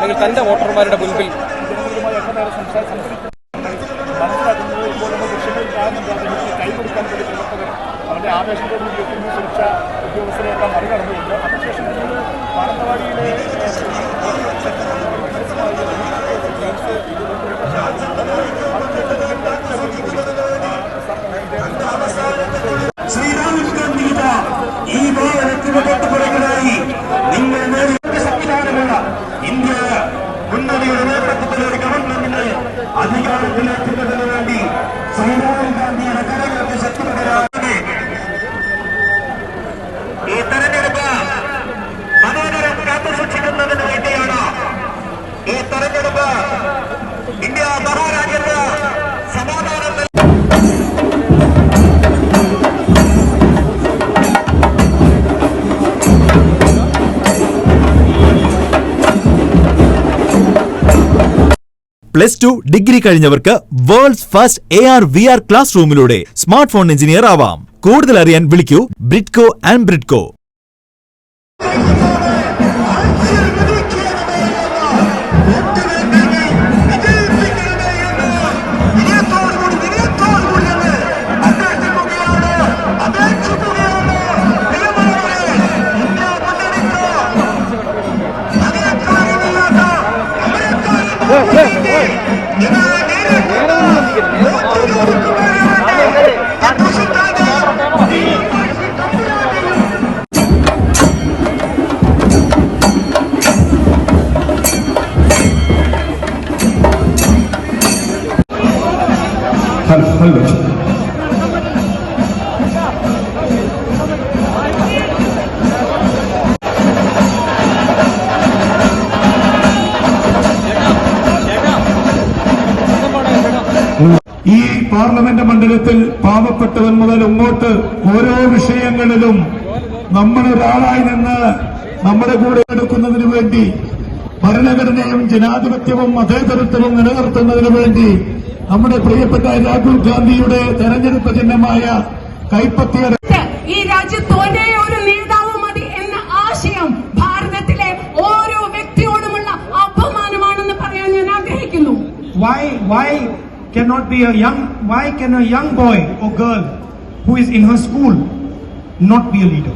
അല്ലെങ്കിൽ തന്റെ വോട്ടർമാരുടെ മുൻപിൽ അവരുടെ ആവേശത്തോടുകൂടി എത്തുന്ന സുരക്ഷാ ഉദ്യോഗസ്ഥരെല്ലാം മറികടന്നുകൊണ്ട് അതിനുശേഷം മാനന്തവാടിയിലെ ശ്രീരാമകൃഷ്ണ ഈ വാഹനത്തിന് തൊട്ടുപുറകിലായി നിങ്ങൾ സംവിധാനമുള്ള ഇന്ത്യ മുന്നണിയുടെ നേതൃത്വത്തിൽ ഒരു ഗവൺമെന്റിനെ അധികാരത്തിലെത്തുന്നതിന് വേണ്ടി ശ്രീരാഹുൽ ഗാന്ധിയുടെ കരങ്ങൾക്ക് ശക്തി പകരാതെ ഈ തെരഞ്ഞെടുപ്പ് മനോഹരം കാത്തുസൂക്ഷിക്കുന്നതിന് വേണ്ടിയാണ്. ഈ തെരഞ്ഞെടുപ്പ് ഇന്ത്യ മഹാരാജ്യത്ത് സമാധാനം +2 ഡിഗ്രി കഴിഞ്ഞവർക്ക് worlds first AR VR class റൂമിലൂടെ സ്മാർട്ട് ഫോൺ എഞ്ചിനീയർ ആവാം. കൂടുതൽ അറിയാൻ വിളിക്കൂ ബ്രിഡ്കോ ആൻഡ് ബ്രിഡ്കോ. ഈ പാർലമെന്റ് മണ്ഡലത്തിൽ പാവപ്പെട്ടവൻ മുതൽ ഇങ്ങോട്ട് ഓരോ വിഷയങ്ങളിലും നമ്മളൊരാളായി നിന്ന് നമ്മുടെ കൂടെ എടുക്കുന്നതിന് വേണ്ടി ഭരണഘടനയും ജനാധിപത്യവും മതേതരത്വവും നിലനിർത്തുന്നതിന് വേണ്ടി നമ്മുടെ പ്രിയപ്പെട്ട രാഹുൽ ഗാന്ധിയുടെ തെരഞ്ഞെടുപ്പ് ചിഹ്നമായ കൈപ്പത്തിയ ഈ രാജ്യത്ത് ഒരേ ഒരു നേതാവ് മതി എന്ന ആശയം ഭാരതത്തിലെ ഓരോ വ്യക്തിയോടുമുള്ള അപമാനമാണെന്ന് പറയാൻ ഞാൻ ആഗ്രഹിക്കുന്നു. Why can a young boy or girl who is in her school not be a leader?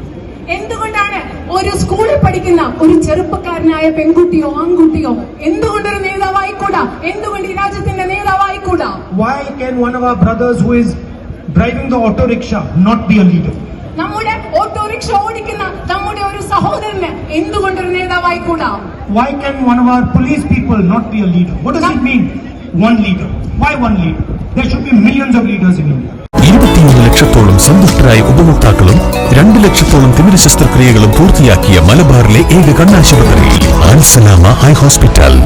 എന്തുകൊണ്ടാണ് ഒരു സ്കൂളിൽ പഠിക്കുന്ന ഒരു ചെറുപ്പക്കാരനായ പെൺകുട്ടിയോ ആൺകുട്ടിയോ എന്തുകൊണ്ടൊരു നേതാവായിക്കൂടാ? എന്തുകൊണ്ട് ഈ രാജ്യത്തിന്റെ നേതാവായിക്കൂടാ? Why can one of our brothers who is driving the auto rickshaw not be a leader? നമ്മുടെ ഓട്ടോറിക്ഷ ഓടിക്കുന്ന നമ്മുടെ ഒരു സഹോദരന് എന്തുകൊണ്ടൊരു നേതാവായിക്കൂടാ? Why can one of our police people not be a leader? What does it mean? One leader. Why one leader? There should be millions of leaders in India. 23 ലക്ഷത്തോളം സന്തുഷ്ടരായ ഉപഭോക്താക്കളും 2 ലക്ഷത്തോളം തിമിര ശസ്ത്രക്രിയകളും പൂർത്തിയാക്കിയ മലബാറിലെ ഏക കണ്ണാശുപത്രി അൽ സലാമ ഹൈ ഹോസ്പിറ്റൽ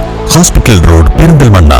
റോഡ് പെരിന്തൽമണ്ണ.